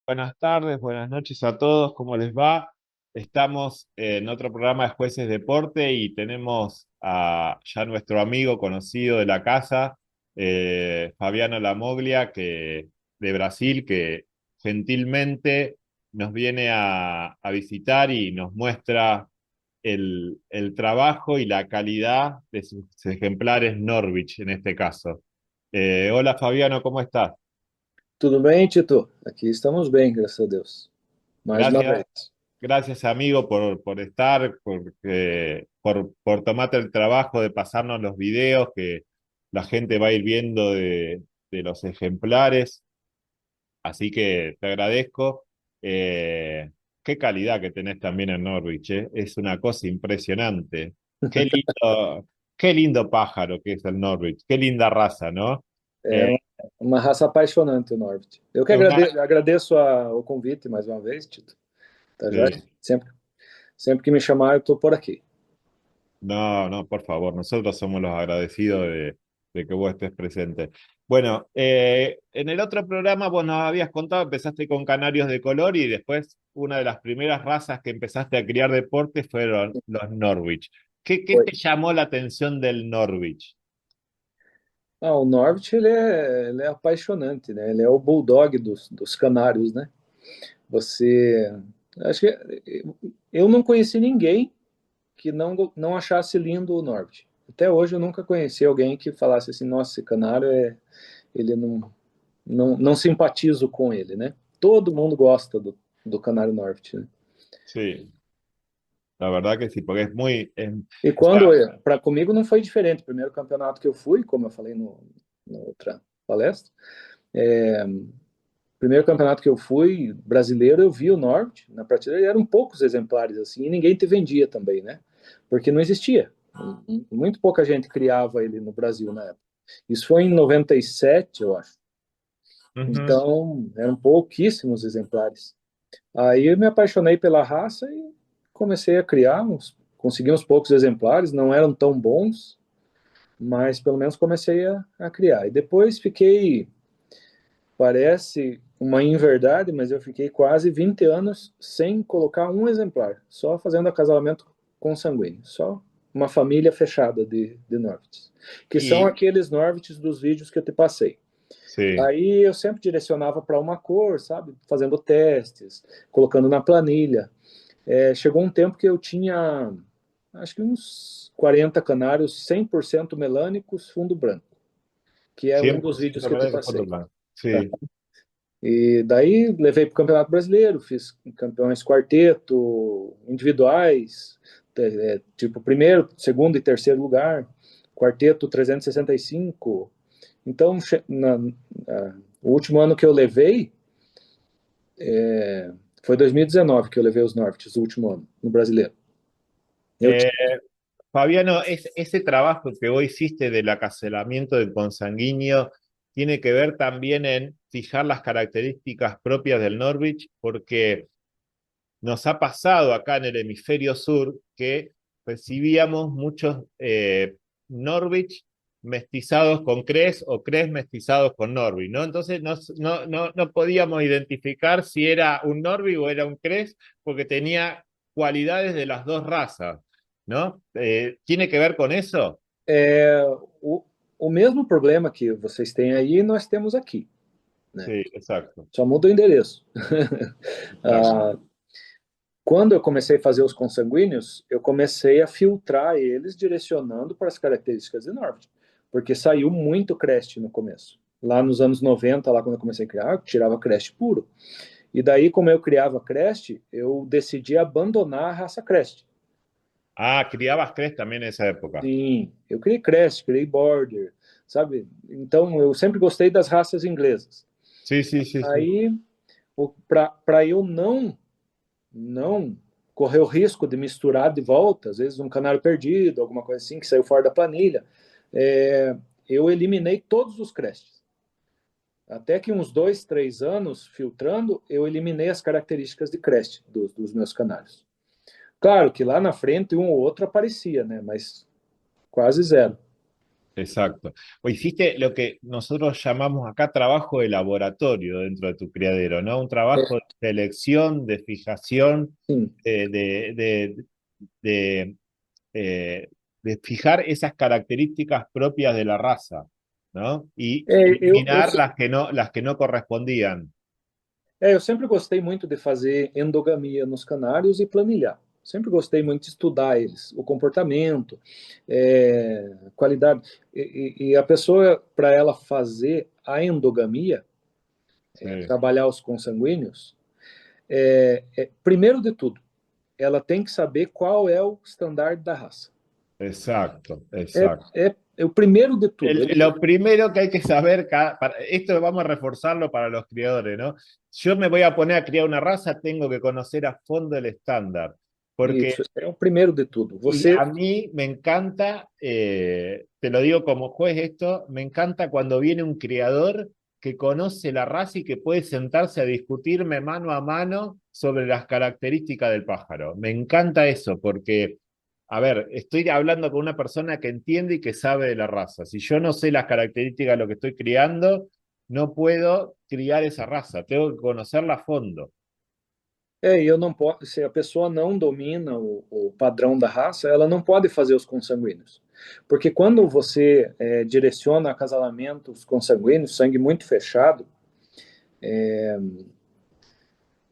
Buenas tardes, buenas noches a todos, ¿cómo les va? Estamos en otro programa de Jueces Deporte y tenemos a ya nuestro amigo conocido de la casa, Fabiano Lamoglia, de Brasil, que gentilmente nos viene a visitar y nos muestra el trabajo y la calidad de sus ejemplares Norwich en este caso. Hola Fabiano, ¿cómo estás? Tudo bem, Tito? Aqui estamos bem, graças a Deus. Mais uma Gracias. vez. Gracias, amigo, por estar, por tomarte el trabajo de pasarnos los videos que la gente va a ir viendo de los ejemplares. Así que te agradezco. Eh, Qué calidad que tenés también en Norwich, ¿eh? Es una cosa impresionante. Qué lindo pájaro que es el Norwich. Qué linda raza, ¿no? É Eh, uma raça apaixonante o Norvit. Eu que es una- agradeço o convite mais uma vez, Tito. Tá já? sí. Sempre que me chamar, eu estou por aqui. No, no, por favor, nosotros somos los agradecidos de que vos estés presente. Bueno, en el otro programa vos nos habías contado, empezaste con canarios de color y después una de las primeras razas que empezaste a criar deportes fueron los Norwich. ¿Qué Foi. te llamó la atención del Norwich? Ah, o Norvit, ele é apaixonante, né? Ele é o bulldog dos canários, né? Você... Acho que eu não conheci ninguém que não achasse lindo o Norvit. Até hoje eu nunca conheci alguém que falasse assim, nossa, esse canário ele não simpatizo com ele, né? Todo mundo gosta do Canário Norte, né? Sí, la verdad que sí, porque es E o sea, quando, para comigo não foi diferente. O primeiro campeonato que eu fui, como eu falei na outra palestra, primeiro campeonato que eu fui, brasileiro, eu vi o Norte na prateleira, e eram poucos exemplares assim, e ninguém te vendia também, né? Porque não existia. Muito pouca gente criava ele no Brasil na época. Isso foi em 97, eu acho. ujú. Então, eram pouquíssimos exemplares. Aí eu me apaixonei pela raça e comecei a criar consegui uns poucos exemplares, não eram tão bons, mas pelo menos comecei a criar. E depois fiquei, parece uma inverdade, mas eu fiquei quase 20 anos sem colocar um exemplar, só fazendo acasalamento consanguíneo, só uma família fechada de Norvites, que são Y aqueles Norvites dos vídeos que eu te passei. sí. Aí eu sempre direcionava para uma cor, sabe? Fazendo testes, colocando na planilha. Chegou um tempo que eu tinha, acho que uns 40 canários 100% melânicos, fundo branco, que é um dos vídeos 100% que eu te de fondo passei. blanco. Tá? Sí. E daí levei para o Campeonato Brasileiro, fiz campeões quarteto, individuais, tipo primeiro, segundo e terceiro lugar, quarteto 365. Então, o último ano que eu levei foi 2019 que eu levei os Norvites, o último ano, no Brasileiro. Eu Eh, Fabiano, ese trabajo que vos hiciste del acaselamiento del consanguíneo tiene que ver también en fijar las características propias del Norwich, porque nos ha pasado acá en el hemisferio sur que recibíamos muchos Norwich mestizados con Cres o Cres mestizados con Norwich, ¿no? Entonces no podíamos identificar si era un Norwich o era un Cres porque tenía cualidades de las dos razas, ¿no? ¿Tiene que ver con eso? É, o, o mesmo problema que vocês têm aí, nós temos aqui, né? Sí, exacto, Só muda o endereço. exacto. Ah, quando eu comecei a fazer os consanguíneos, eu comecei a filtrar eles direcionando para as características de Norwich. porque saiu muito crest no começo. Lá nos anos 90, lá quando eu comecei a criar, eu tirava crest puro. E daí, como eu criava crest, eu decidi abandonar a raça crest. Ah, criabas cres también en esa época. Sim, eu criei crest, criei border, sabe? Então, eu sempre gostei das raças inglesas. Sí, sí, sí, sí. Aí, para eu não correr o risco de misturar de volta, às vezes um canário perdido, alguma coisa assim, que saiu fora da planilha, eu eliminei todos os crests. Até que uns 2, 3 anos filtrando, eu eliminei as características de crest dos meus canários. Claro que lá na frente um ou outro aparecia, né? Mas quase zero. Exacto. O hiciste lo que nosotros llamamos acá trabajo de laboratorio dentro de tu criadero, ¿no? Un trabajo de selección, de fijación, Sim. de, de, de, de, de fijar esas características propias de la raza, ¿no? Y eliminar las que no correspondían. Eu sempre gostei muito de fazer endogamia nos canários e planilhar. Sempre gostei muito de estudar eles, o comportamento, qualidade. E a pessoa, para ela fazer a endogamia, Sí, trabalhar os consanguíneos, primeiro de tudo, ela tem que saber qual é o estandarte da raça. exacto, exacto. É o primeiro de tudo. Lo primero que hay que saber, esto vamos a reforzarlo para los criadores, ¿no? Yo me voy a poner a criar una raza, tengo que conocer a fondo el estándar, porque Isso é o primeiro de tudo. y Você a mí me encanta, te lo digo como juez esto, me encanta cuando viene un criador que conoce la raza y que puede sentarse a discutirme mano a mano sobre las características del pájaro. Me encanta eso porque, a ver, estoy hablando con una persona que entiende y que sabe de la raza. Si yo no sé las características de lo que estoy criando, no puedo criar esa raza, tengo que conocerla a fondo. eu não posso, se a pessoa não domina o padrão da raça, ela não pode fazer os consanguíneos. Porque quando você direciona acasalamentos consanguíneos, sangue muito fechado,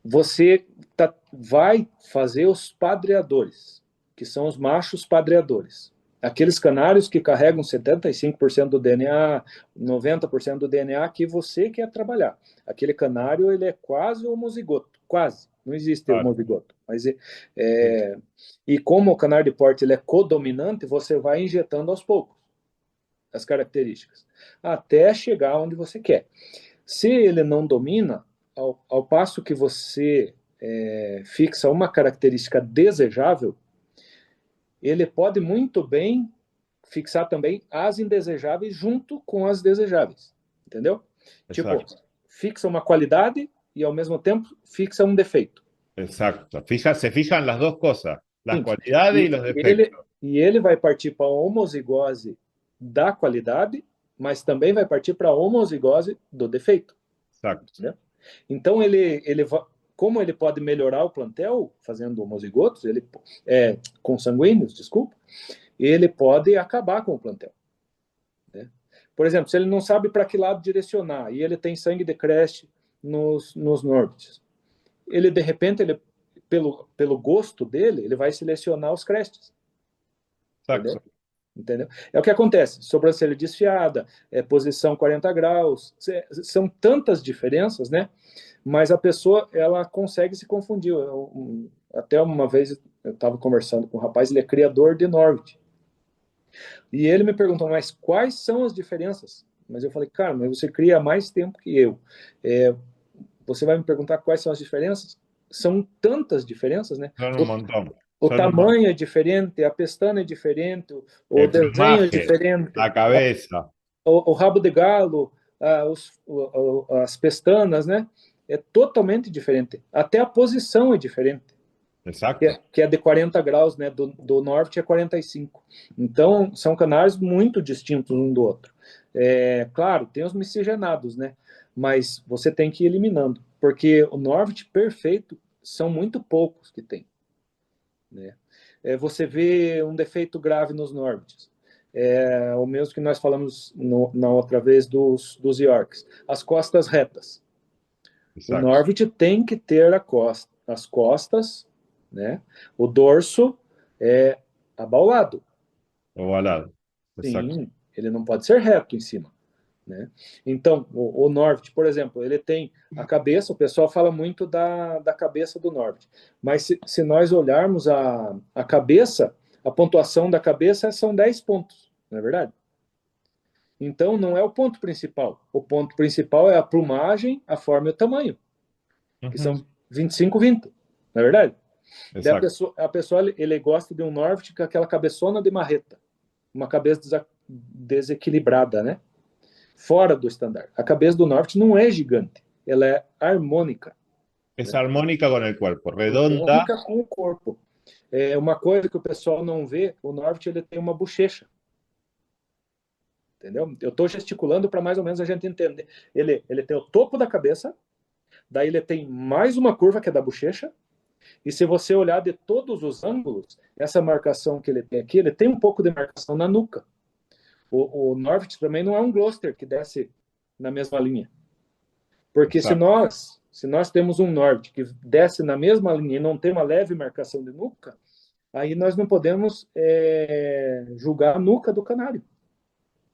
você vai fazer os padreadores, que são os machos padreadores. Aqueles canários que carregam 75% do DNA, 90% do DNA que você quer trabalhar. Aquele canário, ele é quase homozigoto, quase. Não existe Claro. homozigoto. Mas e como o canário de porte ele é codominante, você vai injetando aos poucos as características, até chegar onde você quer. Se ele não domina, ao passo que você fixa uma característica desejável, ele pode muito bem fixar também as indesejáveis junto com as desejáveis, entendeu? Exacto. Tipo, fixa uma qualidade e ao mesmo tempo fixa um defeito. Exacto. Se fijan las dos cosas, las Sim. cualidades y los defectos. E ele vai partir para a homozigose da qualidade, mas também vai partir para a homozigose do defeito. Exacto. Né? Então, como ele pode melhorar o plantel fazendo homozigotos, consanguíneos, desculpa, ele pode acabar com o plantel. Né? Por exemplo, se ele não sabe para que lado direcionar e ele tem sangue de crest nos Norvids, ele, de repente, pelo gosto dele, ele vai selecionar os crestes. Exacto. Entendeu? É o que acontece, sobrancelha desfiada, posição 40 graus, são tantas diferenças, né? Mas a pessoa, ela consegue se confundir. Até uma vez eu estava conversando com um rapaz, ele é criador de Norwich. E ele me perguntou, mas quais são as diferenças? Mas eu falei, cara, mas você cria há mais tempo que eu. Você vai me perguntar quais são as diferenças? São tantas diferenças, né? Son un montón. O Son un montón. tamanho é diferente, a pestana é diferente, o El desenho é plumaje, diferente, la cabeza. o rabo de galo, as pestanas, né? É totalmente diferente. Até a posição é diferente. Exacto. Que é de 40 graus, né? Do norte é 45. Então, são canários muito distintos um do outro. Claro, tem os miscigenados, né? Mas você tem que ir eliminando, porque o Norwich perfeito são muito poucos que tem. Né? Você vê um defeito grave nos Norwiches. O mesmo que nós falamos na outra vez dos Yorks. As costas retas. Exacto. O Norwich tem que ter as costas, né? O dorso é abaulado. Ovalado. Exacto. Sim, ele não pode ser reto em cima, né? Então, o Norvit, por exemplo, ele tem a cabeça, o pessoal fala muito da cabeça do Norvit, mas se nós olharmos a cabeça, a pontuação da cabeça são 10 pontos, não é verdade? Então, não é o ponto principal. O ponto principal é a plumagem, a forma e o tamanho, que são 25, 20, não é verdade? Daí Exacto. a pessoa ele gosta de um Norvit com aquela cabeçona de marreta, uma cabeça desequilibrada, né? Fora do standard. A cabeça do Norvit não é gigante, ela é harmônica, Es né? armónica con el cuerpo, redonda. Harmônica com o corpo. É uma coisa que o pessoal não vê, o Norvit ele tem uma bochecha, entendeu? Eu estou gesticulando para mais ou menos a gente entender. Ele tem o topo da cabeça, daí ele tem mais uma curva que é da bochecha, e se você olhar de todos os ângulos, essa marcação que ele tem aqui, ele tem um pouco de marcação na nuca. O Norvit também não é um Gloster que desce na mesma linha. Porque se Exacto. nós, se nós temos um Norvit que desce na mesma linha e não tem uma leve marcação de nuca, aí nós não podemos julgar a nuca do canário,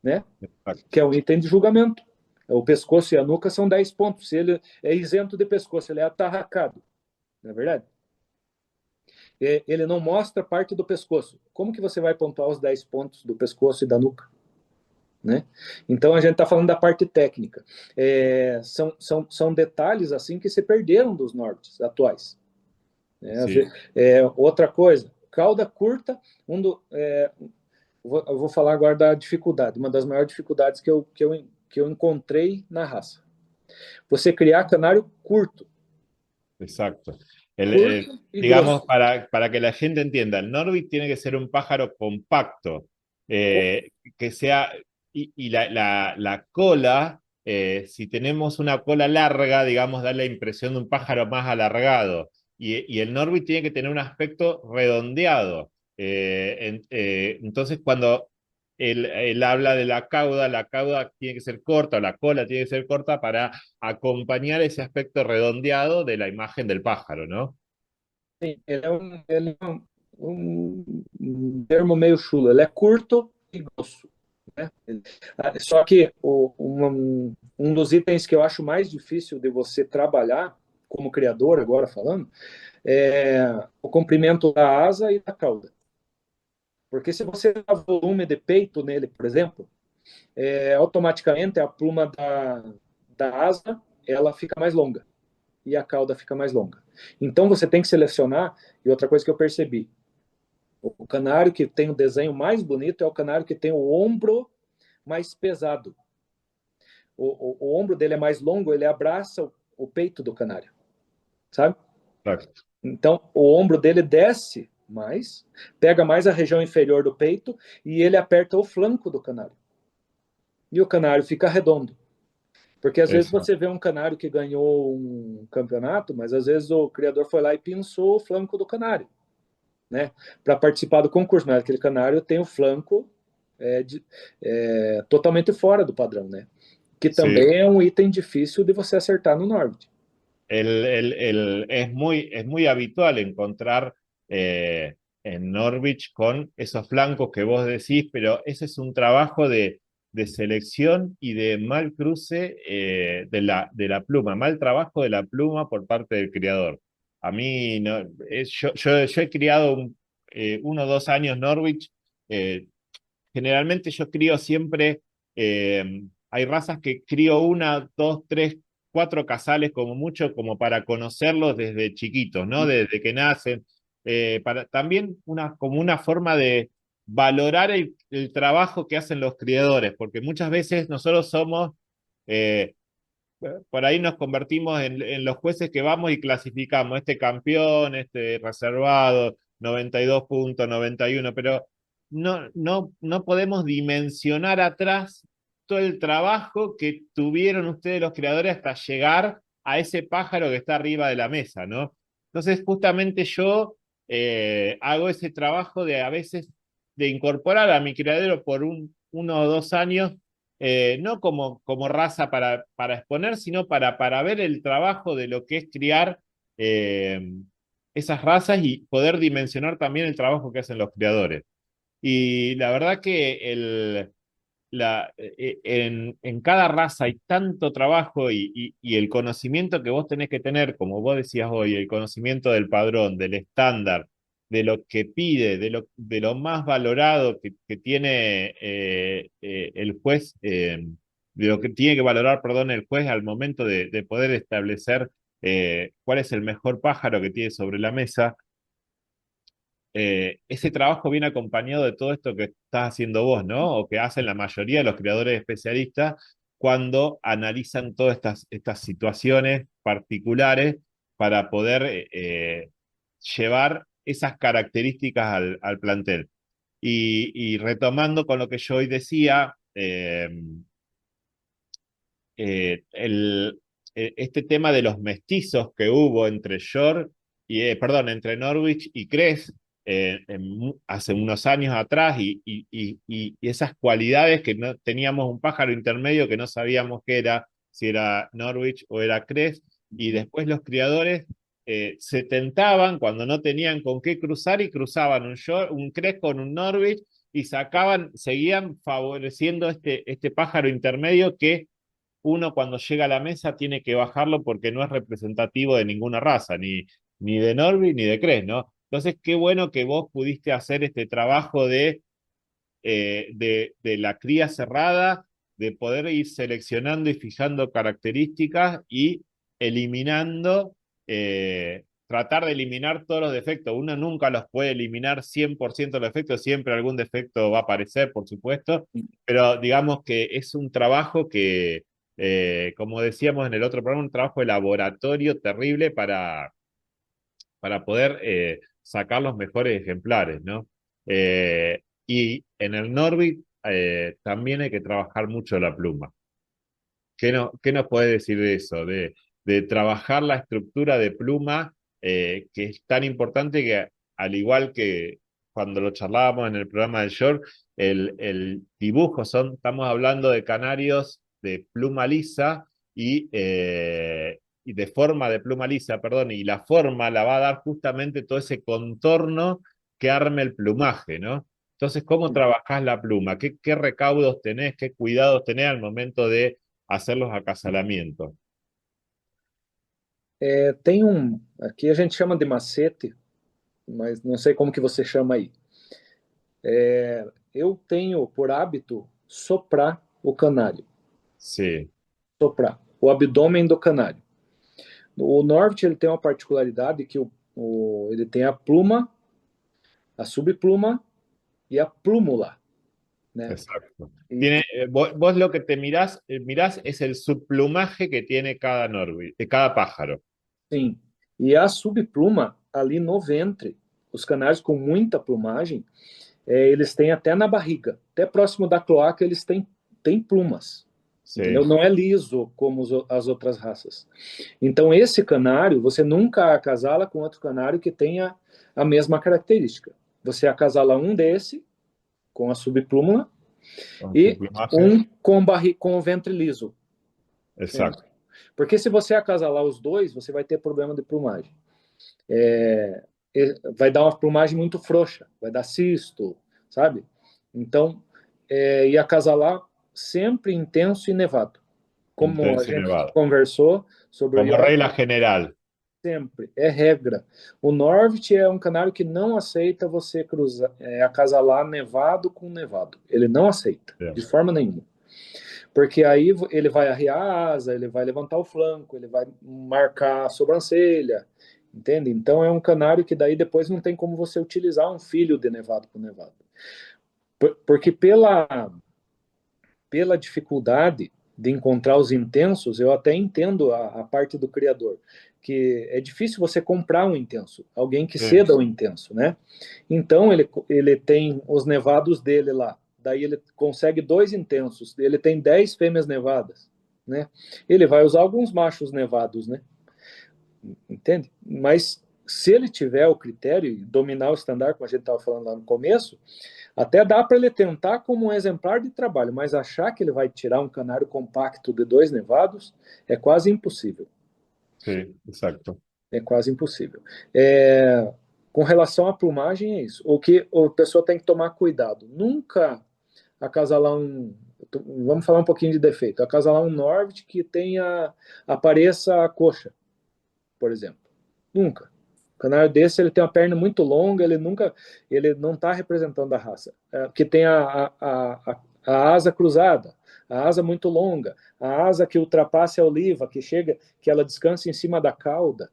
né? Exacto. Que é um item de julgamento. O pescoço e a nuca são 10 pontos. Se ele é isento de pescoço, ele é atarracado, não é verdade? Ele não mostra parte do pescoço. Como que você vai pontuar os 10 pontos do pescoço e da nuca? Né? Então a gente está falando da parte técnica. São detalhes assim que se perderam dos Norvids atuais. Sí. Outra coisa, cauda curta, eu vou falar agora da dificuldade, uma das maiores dificuldades que eu encontrei na raça. Você criar canário curto, Exacto. curto e Digamos, grosso. para que la gente entienda, el Norbit tiene que ser un pájaro compacto, que sea, y la cola, si tenemos una cola larga, digamos, da la impresión de un pájaro más alargado, y el Norbit tiene que tener un aspecto redondeado. Entonces, cuando él habla de la cauda tiene que ser corta, o la cola tiene que ser corta para acompañar ese aspecto redondeado de la imagen del pájaro, ¿no? Sim, ele é um termo meio chulo. Ele é curto e grosso, né? Só que um dos itens que eu acho mais difícil de você trabalhar como criador, agora falando, é o comprimento da asa e da cauda. Porque se você dá volume de peito nele, por exemplo, automaticamente a pluma da asa ela fica mais longa e a cauda fica mais longa. Então você tem que selecionar, e outra coisa que eu percebi, o canário que tem o desenho mais bonito é o canário que tem o ombro mais pesado. O ombro dele é mais longo, ele abraça o peito do canário, sabe? Exacto. Então o ombro dele desce mais, pega mais a região inferior do peito e ele aperta o flanco do canário. E o canário fica redondo. Porque às vezes Eso. você vê um canário que ganhou um campeonato, mas às vezes o criador foi lá e pinçou o flanco do canário, né? Para participar do concurso, mas aquele canário tem o flanco totalmente fora do padrão, né? Que Sí. também é um item difícil de você acertar no Norvit. Es muy habitual encontrar en Norwich con esos flancos que vos decís, pero ese es un trabajo de selección y de mal cruce de la pluma, mal trabajo de la pluma por parte del criador. A mí, no, yo he criado 1 o 2 años Norwich. Generalmente yo crío siempre, hay razas que crío 1, 2, 3, 4 casales como mucho, como para conocerlos desde chiquitos, ¿no? Desde que nacen. También como una forma de valorar el trabajo que hacen los criadores, porque muchas veces nosotros somos, eh, por ahí nos convertimos en los jueces que vamos y clasificamos este campeón, este reservado, 92.91, pero no podemos dimensionar atrás todo el trabajo que tuvieron ustedes los creadores hasta llegar a ese pájaro que está arriba de la mesa, ¿no? Entonces, justamente yo hago ese trabajo de a veces de incorporar a mi criadero por 1 o 2 años, no como raza para exponer, sino para ver el trabajo de lo que es criar esas razas y poder dimensionar también el trabajo que hacen los criadores. Y la verdad que en cada raza hay tanto trabajo y el conocimiento que vos tenés que tener, como vos decías hoy, el conocimiento del padrón, del estándar, de lo que pide, de lo más valorado que tiene el juez, de lo que tiene que valorar, perdón, el juez al momento de poder establecer cuál es el mejor pájaro que tiene sobre la mesa. Ese trabajo viene acompañado de todo esto que estás haciendo vos, ¿no? O que hacen la mayoría de los creadores especialistas cuando analizan todas estas situaciones particulares para poder llevar esas características al plantel. Y retomando con lo que yo hoy decía, este tema de los mestizos que hubo entre perdón, entre Norwich y Cres hace unos años atrás y esas cualidades que no teníamos un pájaro intermedio que no sabíamos qué era, si era Norwich o era Cres, y después los criadores se tentaban cuando no tenían con qué cruzar y cruzaban un Cres con un Norwich y seguían favoreciendo este pájaro intermedio que uno cuando llega a la mesa tiene que bajarlo porque no es representativo de ninguna raza, ni de Norby ni de Cres, ¿no? Entonces, qué bueno que vos pudiste hacer este trabajo de la cría cerrada, de poder ir seleccionando y fijando características y eliminando, tratar de eliminar todos los defectos. Uno nunca los puede eliminar 100% los defectos, siempre algún defecto va a aparecer, por supuesto, pero digamos que es un trabajo que, como decíamos en el otro programa, un trabajo de laboratorio terrible para poder sacar los mejores ejemplares, ¿no? Y en el Norbit también hay que trabajar mucho la pluma. ¿Qué nos puede decir de eso? De trabajar la estructura de pluma, que es tan importante que, al igual que cuando lo charlábamos en el programa del Short, el dibujo estamos hablando de canarios de pluma lisa y de forma de pluma lisa, perdón, y la forma la va a dar justamente todo ese contorno que arme el plumaje, ¿no? Entonces, ¿cómo trabajás la pluma? ¿Qué recaudos tenés? ¿Qué cuidados tenés al momento de hacer los acasalamientos? Tem aqui a gente chama de macete, mas não sei como que você chama aí. Eu tenho por hábito soprar o canário, Sí, soprar o abdômen do canário. O Norwich ele tem uma particularidade que ele tem a pluma, a subpluma e a plúmula, né? exacto. E, Vos lo que mirás es el subplumaje que tiene cada de cada pájaro. sim, e a subpluma ali no ventre, os canários com muita plumagem, eles têm até na barriga, até próximo da cloaca eles têm plumas, entendeu? Sí, Não é liso como as outras raças. Então esse canário, você nunca acasala com outro canário que tenha a mesma característica. Você acasala um desse com a subpluma con e subplumaje. um com o ventre liso. Exacto. Porque se você acasalar os dois, você vai ter problema de plumagem. Vai dar uma plumagem muito frouxa, vai dar cisto, sabe? Então, e acasalar sempre intenso e nevado. Como a Intenso y gente nevado. conversou sobre o Como York, regla general. sempre, é regra. O Norwich é um canário que não aceita você cruzar, acasalar nevado com nevado. Ele não aceita, de Bien. forma nenhuma. Porque aí ele vai arriar a asa, ele vai levantar o flanco, ele vai marcar a sobrancelha, entende? Então é um canário que daí depois não tem como você utilizar um filho de nevado com nevado. Porque pela dificuldade de encontrar os intensos, eu até entendo a parte do criador, que é difícil você comprar um intenso, alguém que Sí, ceda o intenso, né? Então ele tem os nevados dele lá, daí ele consegue dois intensos, ele tem 10 fêmeas nevadas, né? Ele vai usar alguns machos nevados, né? Entende? Mas se ele tiver o critério e dominar o estandar, como a gente estava falando lá no começo, até dá para ele tentar como um exemplar de trabalho, mas achar que ele vai tirar um canário compacto de dois nevados é quase impossível. sí, exacto. É quase impossível. Com relação à plumagem, é isso. O que a pessoa tem que tomar cuidado. Nunca acasalar Vamos falar um pouquinho de defeito. Acasalar um Norwich que apareça a coxa, por exemplo. Nunca. O canário desse, ele tem uma perna muito longa, ele não está representando a raça. Que tem a asa cruzada, a asa muito longa, a asa que ultrapassa a oliva, que ela descansa em cima da cauda.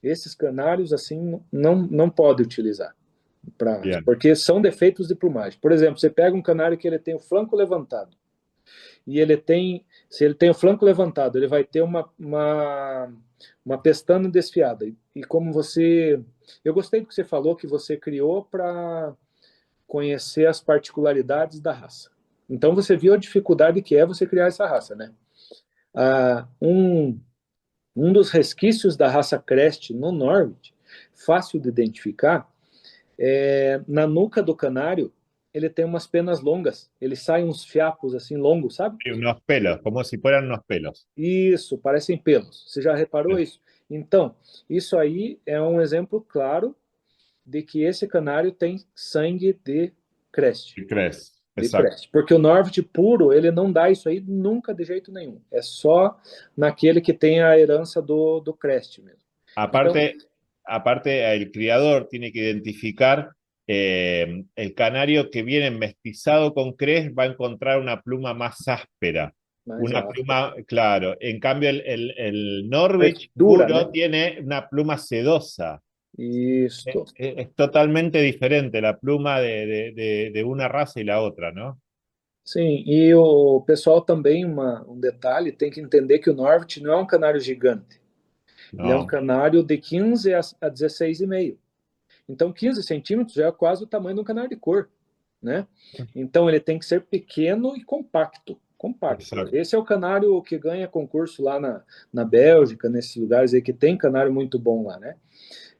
Esses canários, assim, não pode utilizar. Bien, Porque são defeitos de plumagem. Por exemplo, você pega um canário que ele tem o flanco levantado, e se ele tem o flanco levantado, ele vai ter uma pestana desfiada. E como eu gostei do que você falou, que você criou para conhecer as particularidades da raça. Então você viu a dificuldade que é você criar essa raça, né? Ah, um dos resquícios da raça Crest no Norwich, fácil de identificar, na nuca do canário, ele tem umas penas longas. Ele sai uns fiapos assim longos, sabe? y unos pelos, como si fueran unos pelos. Isso, parecem pelos. Você já reparou Bien, isso? Então, isso aí é um exemplo claro de que esse canário tem sangue de creste, ¿qué crees? de Exacto. creste. Porque o Norwich puro, ele não dá isso aí nunca de jeito nenhum. É só naquele que tem a herança do creste mesmo. Então, Aparte, aparte, el criador tiene que identificar el canario que viene mestizado con cres va a encontrar una pluma más áspera. mais Una áspero. pluma, claro. En cambio, el Mais Norwich dura, puro né? tiene una pluma sedosa. Isto. Es totalmente diferente la pluma de una raza y la otra, ¿no? Sim, e o pessoal também, um detalhe, tem que entender que o Norwich não é um canário gigante. Ele é um No, canário de 15 a 16,5. Então, 15 centímetros já é quase o tamanho de um canário de cor, né? Então, ele tem que ser pequeno e compacto. Compacto. exacto. Esse é o canário que ganha concurso lá na Bélgica, nesses lugares aí que tem canário muito bom lá, né?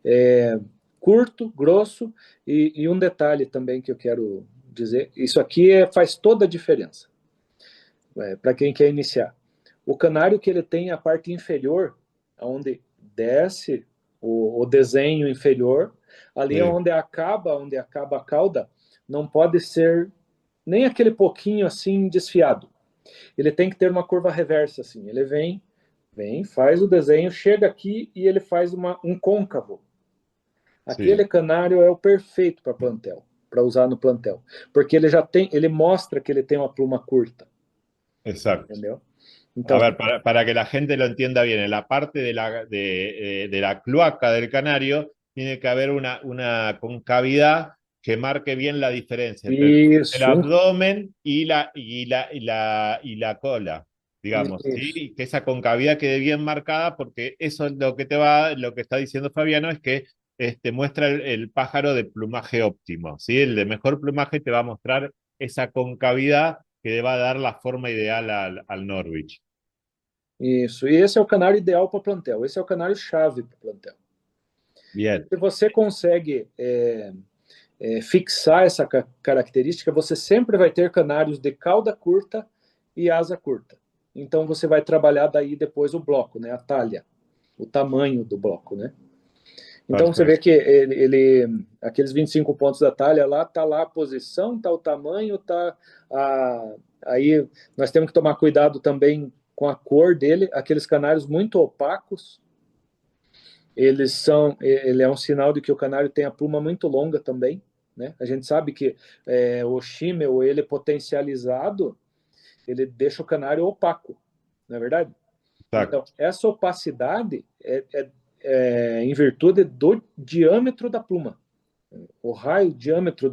É, curto, grosso, e um detalhe também que eu quero dizer, isso aqui faz toda a diferença, para quem quer iniciar. O canário que ele tem a parte inferior, onde desce o desenho inferior, ali Sí, onde acaba a cauda, não pode ser nem aquele pouquinho assim desfiado. Ele tem que ter uma curva reversa assim. Ele vem, faz o desenho, chega aqui e ele faz um côncavo. sí, Aquele canário é o perfeito para plantel, para usar no plantel, porque ele mostra que ele tem uma pluma curta, exacto. entendeu? A Então, ver, para que la gente lo entienda bien, en la parte de la cloaca del canario tiene que haber una concavidad que marque bien la diferencia entre el isso, abdomen y la cola, digamos, ¿sí? isso, Y que esa concavidad quede bien marcada, porque eso es lo que está diciendo Fabiano es que muestra el pájaro de plumaje óptimo, ¿sí? El de mejor plumaje te va a mostrar esa concavidad que le va a dar la forma ideal al Norwich. isso. E esse é o canário ideal para plantel. Esse é o canário chave para plantel. Bien, Se você consegue fixar essa característica, você sempre vai ter canários de cauda curta e asa curta. Então você vai trabalhar daí depois o bloco, né? A talha, o tamanho do bloco, né? Então você vê perfecto. que aqueles 25 pontos da talha lá, tá lá a posição, tá o tamanho, a, aí nós temos que tomar cuidado também com a cor dele, aqueles canários muito opacos, ele é um sinal de que o canário tem a pluma muito longa também, né? A gente sabe que o Schimmel, ele potencializado, ele deixa o canário opaco, não é verdade? Então, Exacto. essa opacidade é em virtude do diâmetro da pluma, o raio, o diâmetro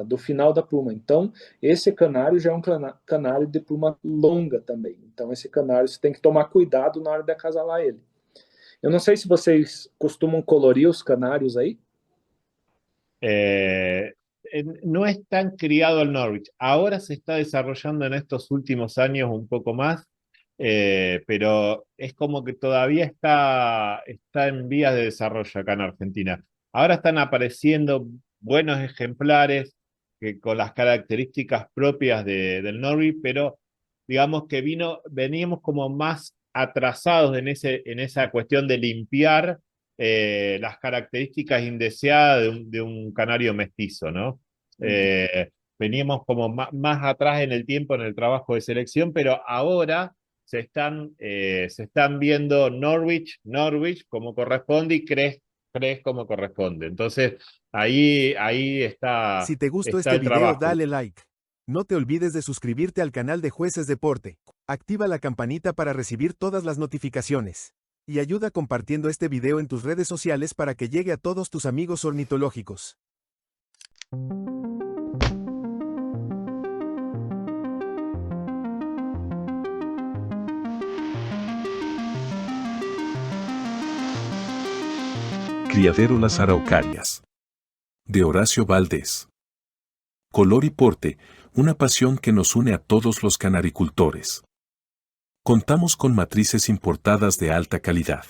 do final da pluma. Então, esse canário já é um canário de pluma longa também. Então, esse canário você tem que tomar cuidado na hora de acasalar ele. Eu não sei se vocês costumam colorir os canários aí. Eh, no es tan criado el Norwich. Ahora se está desarrollando en estos últimos años un poco más, pero es como que todavía está en vías de desarrollo acá en Argentina. Ahora están apareciendo buenos ejemplares con las características propias del Norwich, pero digamos que veníamos como más atrasados en esa cuestión de limpiar las características indeseadas de un canario mestizo, ¿no? veníamos como más atrás en el tiempo en el trabajo de selección, pero ahora se están viendo Norwich como corresponde y Cres como corresponde. Entonces, ahí Si te gustó está este el video, trabajo. dale like. No te olvides de suscribirte al canal de Jueces Deporte. Activa la campanita para recibir todas las notificaciones. Y ayuda compartiendo este video en tus redes sociales para que llegue a todos tus amigos ornitológicos. Criadero Las Araucarias. De Horacio Valdés. Color y porte, una pasión que nos une a todos los canaricultores. Contamos con matrices importadas de alta calidad.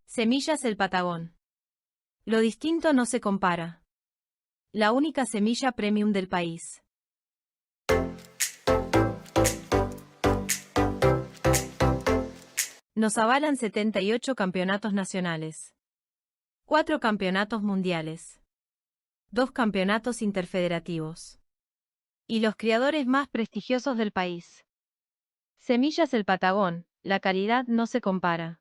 Semillas El Patagón. Lo distinto no se compara. La única semilla premium del país. Nos avalan 78 campeonatos nacionales, 4 campeonatos mundiales, 2 campeonatos interfederativos y los criadores más prestigiosos del país. Semillas El Patagón, la calidad no se compara.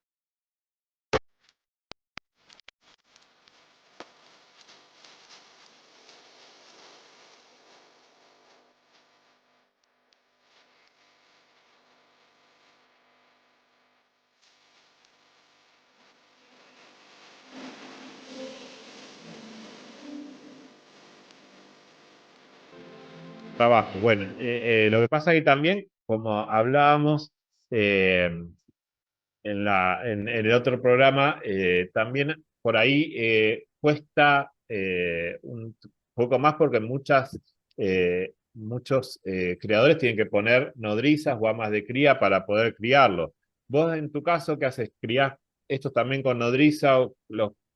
Trabajo. Bueno, lo que pasa que también, como hablábamos en el otro programa, también por ahí cuesta un poco más porque muchos criadores tienen que poner nodrizas o amas de cría para poder criarlo. Vos en tu caso, ¿qué haces? ¿Criás estos también con nodriza o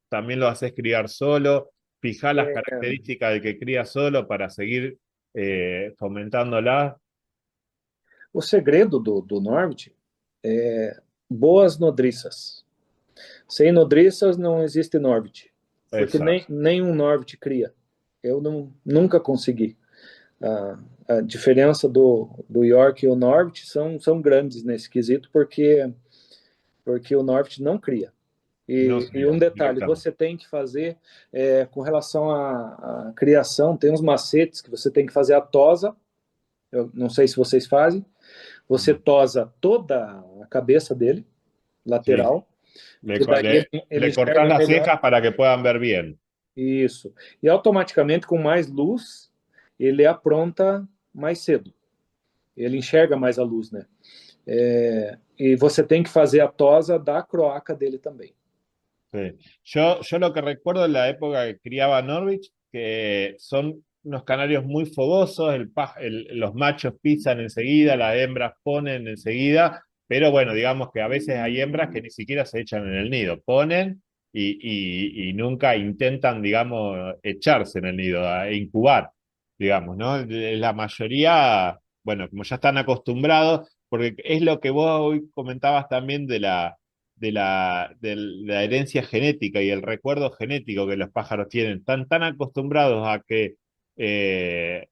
también lo haces criar solo? ¿Fijás las É, características del que cría solo para seguir fomentándola? o segredo do Norwich é boas nodriças. Sem nodriças não existe Norwich, porque Exacto. nenhum Norwich cria. Eu nunca consegui. A diferença do York e o Norwich são grandes nesse quesito, porque o Norwich não cria. No E sé, um detalhe, directamente. você tem que fazer, com relação à criação, tem uns macetes que você tem que fazer a tosa, eu não sei se vocês fazem, você tosa toda a cabeça dele, Sí. lateral, Le, que co- daí le, ele le cortás enxerga las melhor. cejas para que puedan ver bien. Isso. E automaticamente, com mais luz, ele apronta mais cedo. Ele enxerga mais a luz, né? E você tem que fazer a tosa da croaca dele também. Sí. Yo lo que recuerdo en la época que criaba Norwich, que son unos canarios muy fogosos, los machos pisan enseguida, las hembras ponen enseguida, pero bueno, digamos que a veces hay hembras que ni siquiera se echan en el nido, ponen y nunca intentan, digamos, echarse en el nido, a incubar, digamos, ¿no? La mayoría, bueno, como ya están acostumbrados, porque es lo que vos hoy comentabas también de la herencia genética y el recuerdo genético que los pájaros tienen. Están tan acostumbrados a eh,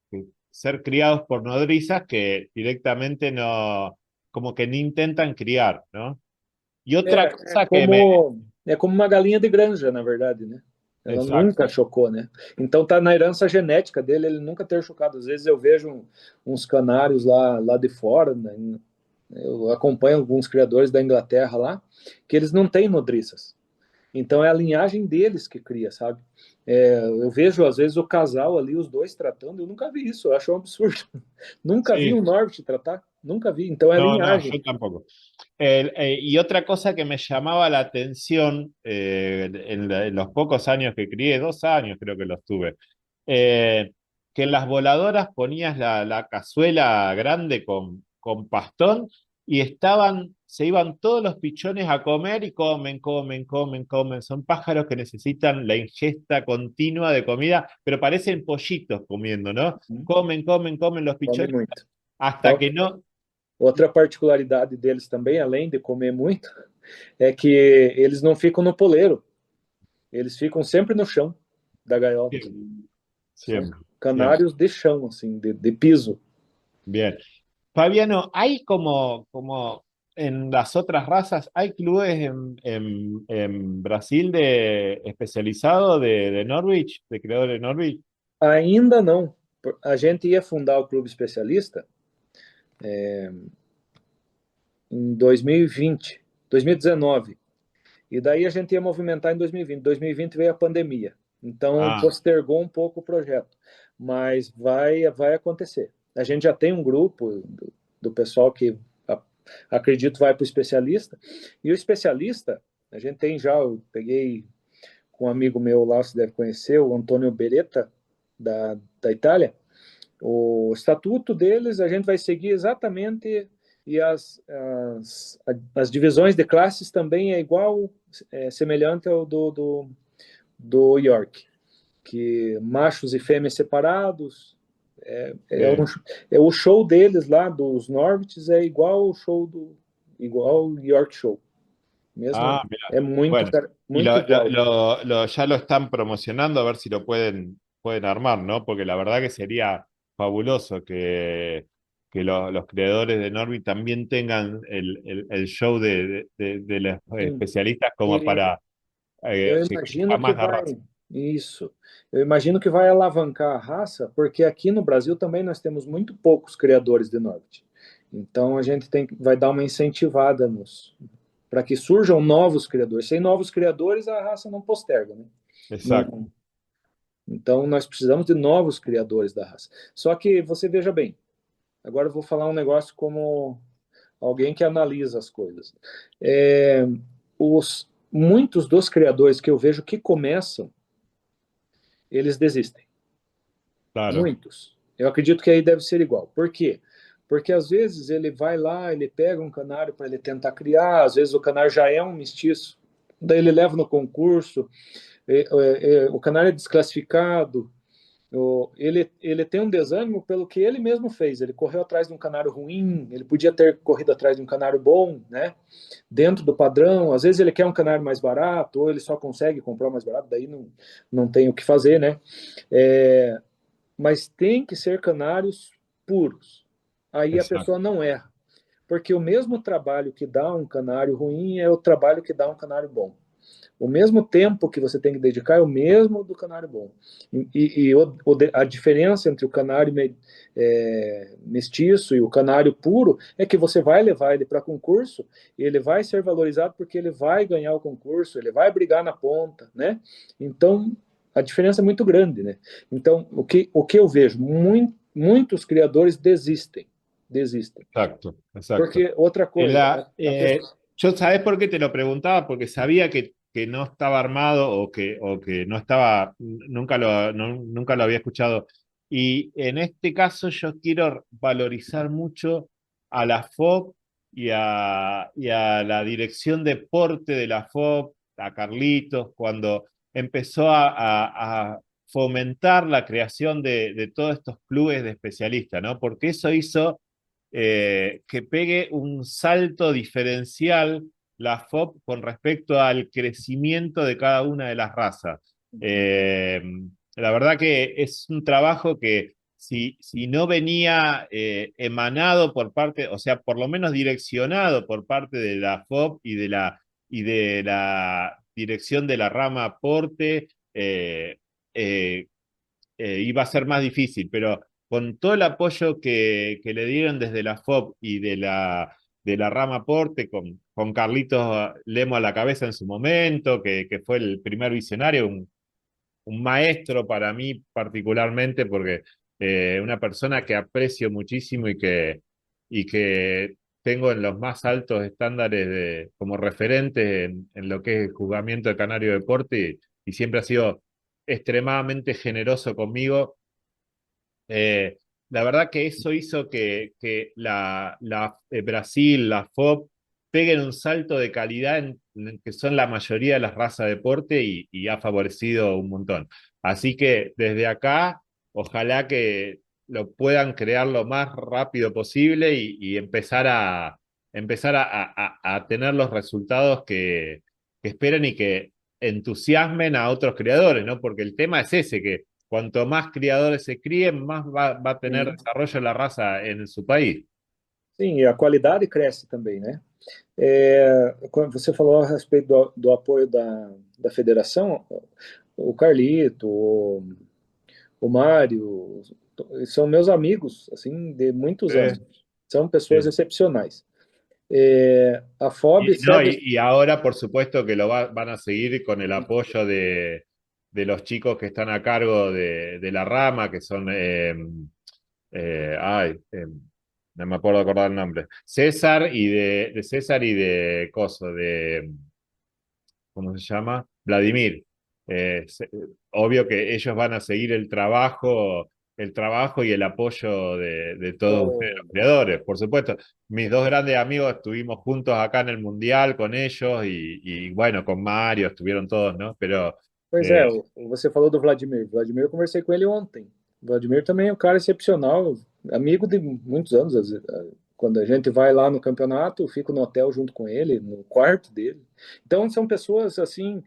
que ser criados por nodrizas que directamente no, como que ni intentan criar, ¿no? Y otra cosa que me... É como uma galinha de granja, na verdade, né? Ela nunca Exacto. chocou, né? Então tá na herança genética dele, ele nunca ter chocado. Às vezes eu vejo uns canários lá de fora, né? Eu acompanho alguns criadores da Inglaterra lá, que eles não têm nodriças. Então é a linhagem deles que cria, sabe? Eu vejo às vezes o casal ali, os dois tratando, eu nunca vi isso, eu acho um absurdo. Nunca vi Sí, um Norwich tratar. Nunca vi. Então é No, no, linhagem. yo tampoco. Y otra cosa que me llamaba la atención en los pocos años que crié, 2 años creo que los tuve, que en las voladoras ponías la cazuela grande con pastón y se iban todos los pichones a comer y comen, comen, comen, comen. Son pájaros que necesitan la ingesta continua de comida, pero parecen pollitos comiendo, ¿no? Comen, comen, comen los Come pichones muito. hasta que no. Outra particularidade deles também, além de comer muito, é que eles não ficam no poleiro. Eles ficam sempre no chão da gaiola. Siempre, São siempre, canários de chão, assim, de piso. bien. Fabiano, hay como en las otras razas, ¿hay clubes en Brasil especializados de Norwich, de criadores de Norwich? Ainda não. A gente ia fundar o clube especialista em 2020, 2019. E daí a gente ia movimentar em 2020. 2020 veio a pandemia. Então Ah, postergou um pouco o projeto. Mas vai acontecer. A gente já tem um grupo do pessoal que acredito vai para o especialista. E o especialista, a gente tem já, eu peguei com um amigo meu lá, você deve conhecer, o Antônio Beretta, da Itália. O estatuto deles, a gente vai seguir exatamente, e as divisões de classes também é igual, semelhante ao do York, que machos e fêmeas separados, bien. o show deles lá, dos Norwiches, é igual o show igual o York Show. Mesmo, Ah, mira. é muito, Bueno, y muito igual. ya lo están promocionando a ver si lo pueden armar, ¿no? Porque la verdad que sería fabuloso que los creadores de Norby también tengan el show de los Sim. especialistas como E para eu que crezca imagino que más la raza. vai. Isso. Eu imagino que vai alavancar a raça, porque aqui no Brasil também nós temos muito poucos criadores de Norte. Então a gente vai dar uma incentivada para que surjam novos criadores. Sem novos criadores, a raça não posterga, né? Exacto. Não, então nós precisamos de novos criadores da raça. Só que você veja bem, agora eu vou falar um negócio como alguém que analisa as coisas. Muitos dos criadores que eu vejo que começam, eles desistem. Claro. Muitos. Eu acredito que aí deve ser igual. Por quê? Porque às vezes ele vai lá, ele pega um canário para ele tentar criar, às vezes o canário já é um mestiço, daí ele leva no concurso, o canário é desclassificado, ele tem um desânimo pelo que ele mesmo fez. Ele correu atrás de um canário ruim, ele podia ter corrido atrás de um canário bom, né? Dentro do padrão. Às vezes ele quer um canário mais barato, ou ele só consegue comprar mais barato, daí não tem o que fazer, né? Mas tem que ser canários puros. Aí a Exacto. pessoa não erra. Porque o mesmo trabalho que dá um canário ruim é o trabalho que dá um canário bom. O mesmo tempo que você tem que dedicar é o mesmo do canário bom. A diferença entre o canário mestiço e o canário puro é que você vai levar ele para concurso e ele vai ser valorizado porque ele vai ganhar o concurso, ele vai brigar na ponta, né? Então, a diferença é muito grande, né? Então, o que eu vejo, muitos criadores desistem. Exacto, exacto. Porque outra coisa... Yo, ¿sabés por qué te lo preguntaba? Porque sabía que no estaba armado o que no estaba, nunca lo había escuchado. Y en este caso yo quiero valorizar mucho a la FOB y a la dirección deporte de la FOB, a Carlitos, cuando empezó a fomentar la creación de todos estos clubes de especialistas, ¿no? Porque eso hizo que pegue un salto diferencial la FOB con respecto al crecimiento de cada una de las razas. La verdad que es un trabajo que si no venía emanado por parte, o sea, por lo menos direccionado por parte de la FOB y de la dirección de la rama aporte, iba a ser más difícil, pero con todo el apoyo que le dieron desde la FOB y de la rama aporte, con Carlitos Lemo a la cabeza en su momento, que fue el primer visionario, un maestro para mí particularmente, porque una persona que aprecio muchísimo y que y que tengo en los más altos estándares como referente en lo que es el juzgamiento de Canario Deporte y siempre ha sido extremadamente generoso conmigo. La verdad que eso hizo que Brasil, la FOB, peguen un salto de calidad en que son la mayoría de las razas de deporte y ha favorecido un montón. Así que desde acá, ojalá que lo puedan crear lo más rápido posible y empezar a tener los resultados que esperen y que entusiasmen a otros creadores, ¿no? Porque el tema es ese, que cuanto más criadores se críen, más va a tener Sim, desarrollo la raza en su país. sim, e a qualidade cresce também, né? Quando você falou a respeito do apoio da federação, o Carlito, o Mário, são meus amigos, assim, de muitos anos. São pessoas Sí. excepcionais. A FOB Y, no, segue. y ahora, por supuesto, que van a seguir con el apoyo de los chicos que están a cargo de la rama, que son, no me acuerdo acordar el nombre, César y de César y de Coso, ¿cómo se llama? Vladimir. Obvio que ellos van a seguir el trabajo y el apoyo de todos ustedes, Oh, los creadores, por supuesto. Mis dos grandes amigos estuvimos juntos acá en el Mundial con ellos y bueno, con Mario estuvieron todos, ¿no? Pero pois eh, é, você falou do Vladimir. Vladimir, eu conversei com ele ontem. Vladimir também é um cara excepcional, amigo de muitos anos. Quando a gente vai lá no campeonato, eu fico no hotel junto com ele, no quarto dele. Então, são pessoas, assim,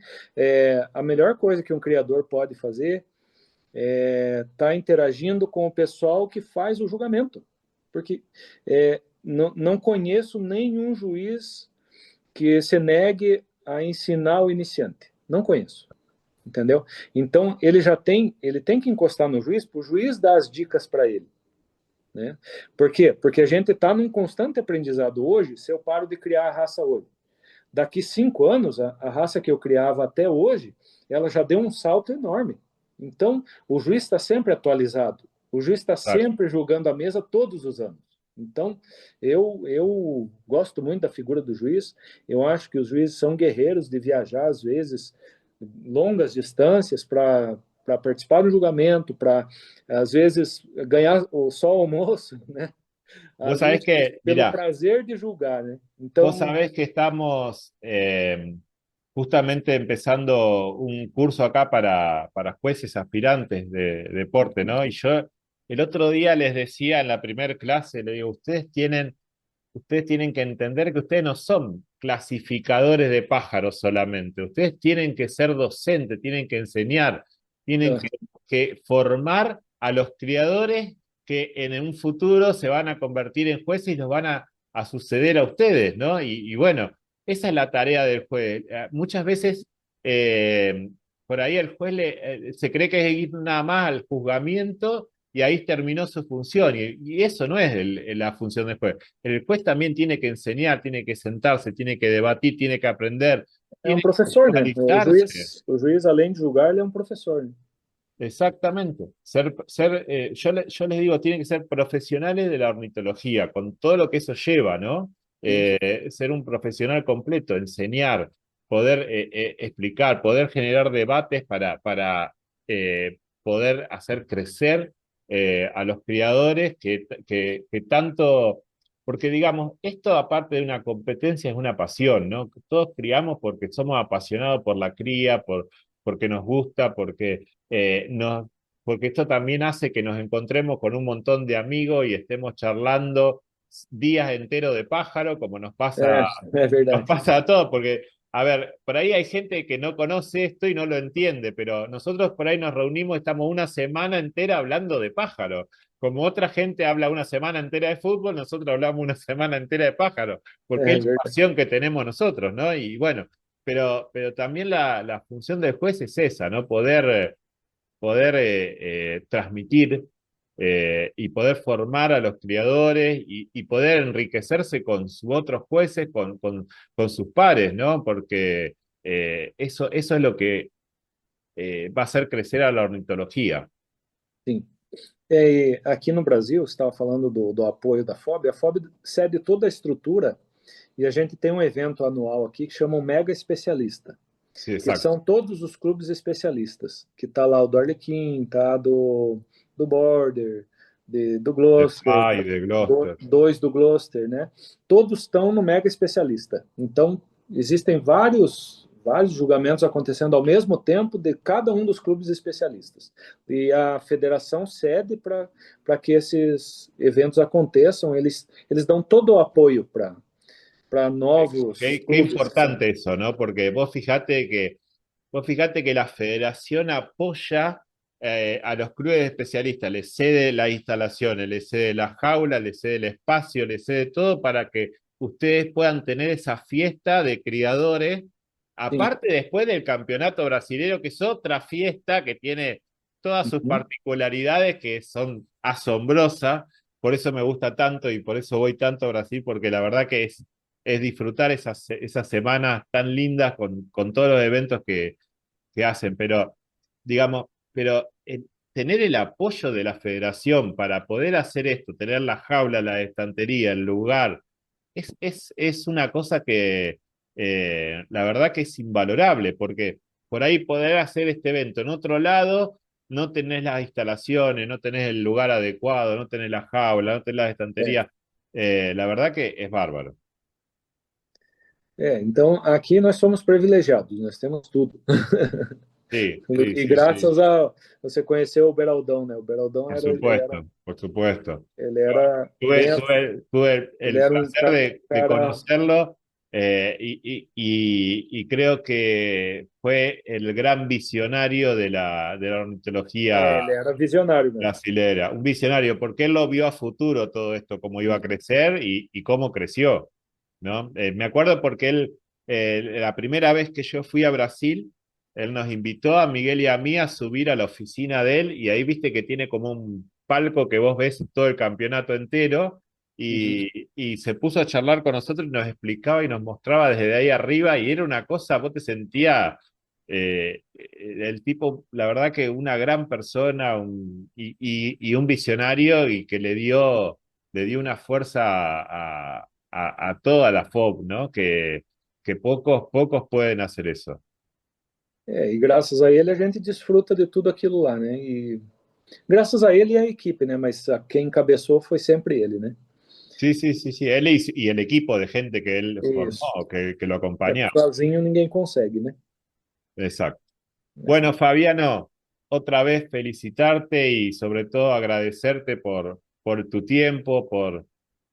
a melhor coisa que um criador pode fazer é estar interagindo com o pessoal que faz o julgamento. Porque não conheço nenhum juiz que se negue a ensinar o iniciante. Não conheço. Entendeu? Então ele tem que encostar no juiz para o juiz dar as dicas para ele, né? Por quê? Porque a gente está num constante aprendizado hoje. Se eu paro de criar a raça hoje, daqui 5 anos a raça que eu criava até hoje, ela já deu um salto enorme. Então o juiz está sempre atualizado, o juiz está sempre julgando a mesa todos os anos. Então eu gosto muito da figura do juiz. Eu acho que os juízes são guerreiros de viajar às vezes longas distâncias para participar do julgamento, para, às vezes, ganhar o só almoço, né? vos Às sabés vezes, que, pelo mirá, prazer de julgar, né? vos Então, sabés que estamos justamente empezando un curso acá para jueces aspirantes de deporte, ¿no? Y yo el otro día les decía en la primera clase, le digo, ustedes tienen que entender que ustedes no son clasificadores de pájaros solamente, ustedes tienen que ser docentes, tienen que enseñar, tienen que formar a los criadores que en un futuro se van a convertir en jueces y los van a suceder a ustedes, ¿no? Y bueno, esa es la tarea del juez. Muchas veces eh, por ahí el juez se cree que es ir nada más al juzgamiento y ahí terminó su función. Y eso no es la función del juez. El juez también tiene que enseñar, tiene que sentarse, tiene que debatir, tiene que aprender, é um tiene que professor, né? actualizarse. O juiz, além de julgar, ele é um professor. Né? Exactamente. Yo les digo, tienen que ser profesionales de la ornitología, con todo lo que eso lleva, ¿no? Ser un profesional completo, enseñar, poder explicar, poder generar debates para poder hacer crecer a los criadores que tanto, porque digamos, esto aparte de una competencia es una pasión, ¿no? Todos criamos porque somos apasionados por la cría, porque nos gusta, porque esto también hace que nos encontremos con un montón de amigos y estemos charlando días enteros de pájaro, como É nos verdade. pasa a todos, porque, a ver, por ahí hay gente que no conoce esto y no lo entiende, pero nosotros por ahí nos reunimos, estamos una semana entera hablando de pájaro. Como otra gente habla una semana entera de fútbol, nosotros hablamos una semana entera de pájaro, porque É es la verdade. pasión que tenemos nosotros, ¿no? Y bueno, pero también la función del juez es esa, ¿no? Poder transmitir y poder formar a los criadores y poder enriquecerse con sus otros jueces, con sus pares, ¿no? Porque eso es lo que va a hacer crecer a la ornitología. Sim. E aqui no Brasil, você estava falando do apoio da FOB, a FOB cede toda a estrutura e a gente tem um evento anual aqui que chama o Mega Especialista, Sí, que exacto. são todos os clubes especialistas, que está lá o do Arlequim, tá do Border, do De Gloucester, Fly, de Gloucester. dois do Gloucester, né? Todos estão no Mega Especialista. Então, existem vários julgamentos acontecendo ao mesmo tempo de cada um dos clubes especialistas. E a federação cede para que esses eventos aconteçam, eles dão todo o apoio para novos Qué clubes. importante eso, ¿no? Porque vos fijate que la federación apoya a los clubes especialistas, les cede las instalaciones, les cede la jaula, les cede el espacio, les cede todo para que ustedes puedan tener esa fiesta de criadores. Sim. Aparte, después del campeonato brasilero, que es otra fiesta que tiene todas sus Uhum. particularidades que son asombrosas. Por eso me gusta tanto y por eso voy tanto a Brasil, porque la verdad que es disfrutar esas semanas tan lindas con todos los eventos que hacen, pero digamos, pero tener el apoyo de la federación para poder hacer esto, tener la jaula, la estantería, el lugar, es una cosa que la verdad que es invalorable, porque por ahí poder hacer este evento en otro lado, no tenés las instalaciones, no tenés el lugar adecuado, no tenés la jaula, no tenés las É. estanterías, la verdad que es bárbaro. Então aqui nós somos privilegiados, nós temos tudo. Sí, sí, E sí, sí. graças a você conheceu o Beraldão, né? O Beraldão Por supuesto, por supuesto. ele era bem, Tuve ele el era um placer de cara, conocerlo y creo que fue el gran visionario de la ornitología ele era visionário mesmo. brasilera. Un visionario, porque él lo vio a futuro todo esto, cómo iba a crecer y cómo creció, ¿no? Me acuerdo porque él, la primera vez que yo fui a Brasil, él nos invitó a Miguel y a mí a subir a la oficina de él y ahí viste que tiene como un palco que vos ves todo el campeonato entero Uhum. y se puso a charlar con nosotros y nos explicaba y nos mostraba desde ahí arriba y era una cosa, vos te sentías el tipo, la verdad que una gran persona y un visionario y que le dio una fuerza a toda la FOB, ¿no? Que pocos pueden hacer eso. E graças a ele a gente desfruta de tudo aquilo lá, né? E graças a ele e a equipe, né? Mas quem encabeçou foi sempre ele, né? Sí, sí, sí, sí. Él y el equipo de gente que él Isso. formó, que lo É, acompañaba. sozinho ninguém consegue, né? Exacto. Bueno, Fabiano, otra vez felicitarte y sobre todo agradecerte por tu tiempo,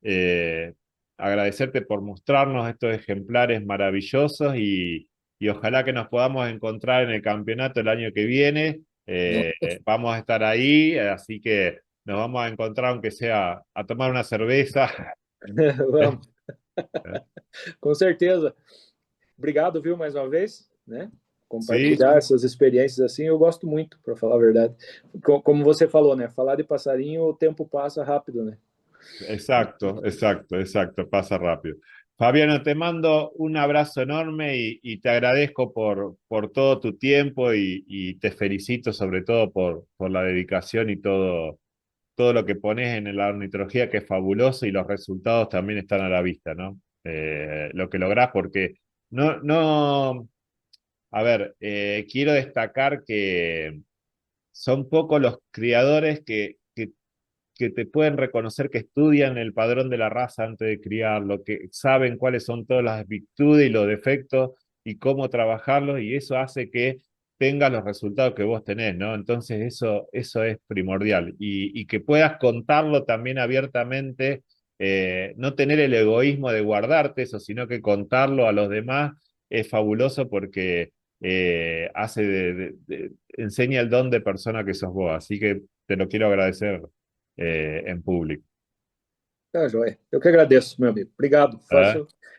eh, agradecerte por mostrarnos estos ejemplares maravillosos y ojalá que nos podamos encontrar en el campeonato el año que viene. Vamos a estar ahí, así que nos vamos a encontrar aunque sea a tomar una cerveza. Vamos, com certeza. Obrigado, viu, mais uma vez, né? Sí, Compartilhar essas experiências assim, eu gosto muito, para falar a verdade. Como você falou, né? Falar de passarinho, o tempo passa rápido, né? exacto, exacto, exacto, pasa rápido. Fabiano, te mando un abrazo enorme y te agradezco por todo tu tiempo y te felicito sobre todo por la dedicación y todo lo que pones en la ornitología, que es fabuloso y los resultados también están a la vista, ¿no? Lo que lográs, porque no, a ver, quiero destacar que son pocos los criadores que te pueden reconocer que estudian el padrón de la raza antes de criarlo, que saben cuáles son todas las virtudes y los defectos y cómo trabajarlos, y eso hace que tengas los resultados que vos tenés, ¿no? Entonces eso es primordial. Y que puedas contarlo también abiertamente, no tener el egoísmo de guardarte eso, sino que contarlo a los demás es fabuloso porque hace enseña el don de persona que sos vos. Así que te lo quiero agradecer em público. Tá, joia. Eu que agradeço, meu amigo. Obrigado.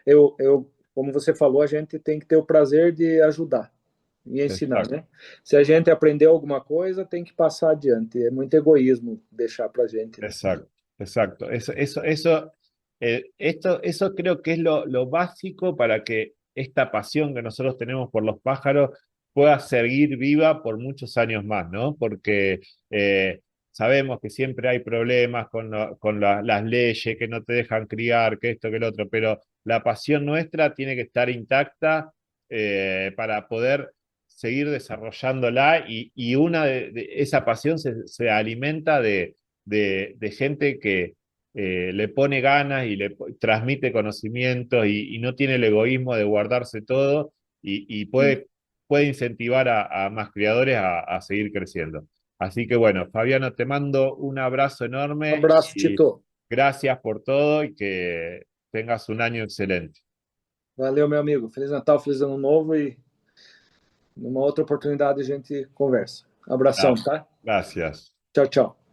¿Eh? Como você falou, a gente tem que ter o prazer de ajudar e ensinar, Exacto, né? Se a gente aprendeu alguma coisa, tem que passar adiante. É muito egoísmo deixar para a gente, né? exacto, exacto. Eso creo que es lo básico para que esta pasión que nosotros tenemos por los pájaros pueda seguir viva por muchos años más, ¿no? Porque sabemos que siempre hay problemas con las leyes, que no te dejan criar, que esto, que lo otro, pero la pasión nuestra tiene que estar intacta para poder seguir desarrollándola y una esa pasión se alimenta de gente que le pone ganas y le transmite conocimientos y no tiene el egoísmo de guardarse todo y puede incentivar a más criadores a seguir creciendo. Así que bueno, Fabiano, te mando un abrazo enorme Abraço, y Tito. gracias por todo y que tengas un año excelente. Valeu, meu amigo. Feliz Natal, feliz Ano Novo e numa outra oportunidade a gente conversa. Abração, tá? Gracias. Tchau, tchau.